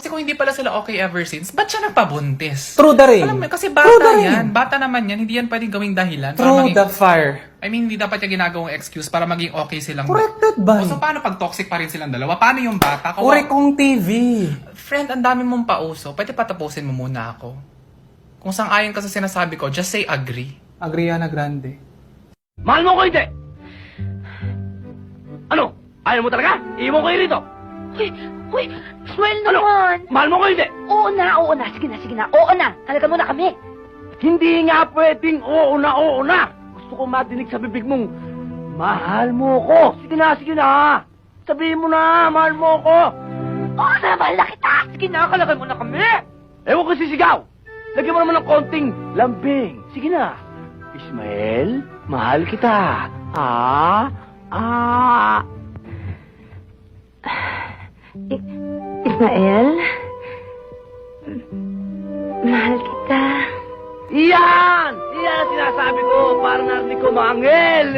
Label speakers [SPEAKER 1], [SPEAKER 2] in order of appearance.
[SPEAKER 1] Kasi kung hindi pala sila okay ever since, ba't siya nagpabuntis?
[SPEAKER 2] Through the rain.
[SPEAKER 1] Alam mo, kasi
[SPEAKER 2] Through the
[SPEAKER 1] bata
[SPEAKER 2] rain.
[SPEAKER 1] yan. Bata naman yan. Hindi yan pwedeng gawing dahilan.
[SPEAKER 2] Through the fire.
[SPEAKER 1] I mean, hindi dapat niya ginagawang excuse para maging okay silang...
[SPEAKER 2] Corrected ba?
[SPEAKER 1] O, so paano pag toxic pa rin silang dalawa? Paano yung bata?
[SPEAKER 2] Uri kong TV.
[SPEAKER 1] Friend, ang dami mong pauso. Pwede patapusin mo muna ako. Kung sang-ayon ka sa sinasabi ko, just say agree.
[SPEAKER 2] Agriana Grande.
[SPEAKER 3] Mahal mo ko hindi! Ano? Ayaw mo talaga? Iwan ko kayo rito!
[SPEAKER 4] Uy, Smile
[SPEAKER 3] Ano?
[SPEAKER 4] naman.
[SPEAKER 3] Mahal mo ko hindi!
[SPEAKER 4] Oo na. Sige na. Oo na. Halaga mo na kami.
[SPEAKER 3] Hindi nga pwedeng oo na! Gusto ko madinig sa bibig mong, mahal mo ko! Sige na! Sabihin mo na, mahal mo ko!
[SPEAKER 4] Oo na, mahal na kita. Sige na, halaga mo na kami.
[SPEAKER 3] Ewan ko sisigaw! Lagyan mo naman ng konting lambing. Sige na. Ismael, mahal kita.
[SPEAKER 4] Ismael? Mahal kita.
[SPEAKER 3] Iyan! Iyan ang sinasabi ko para narinig ko, mga angel!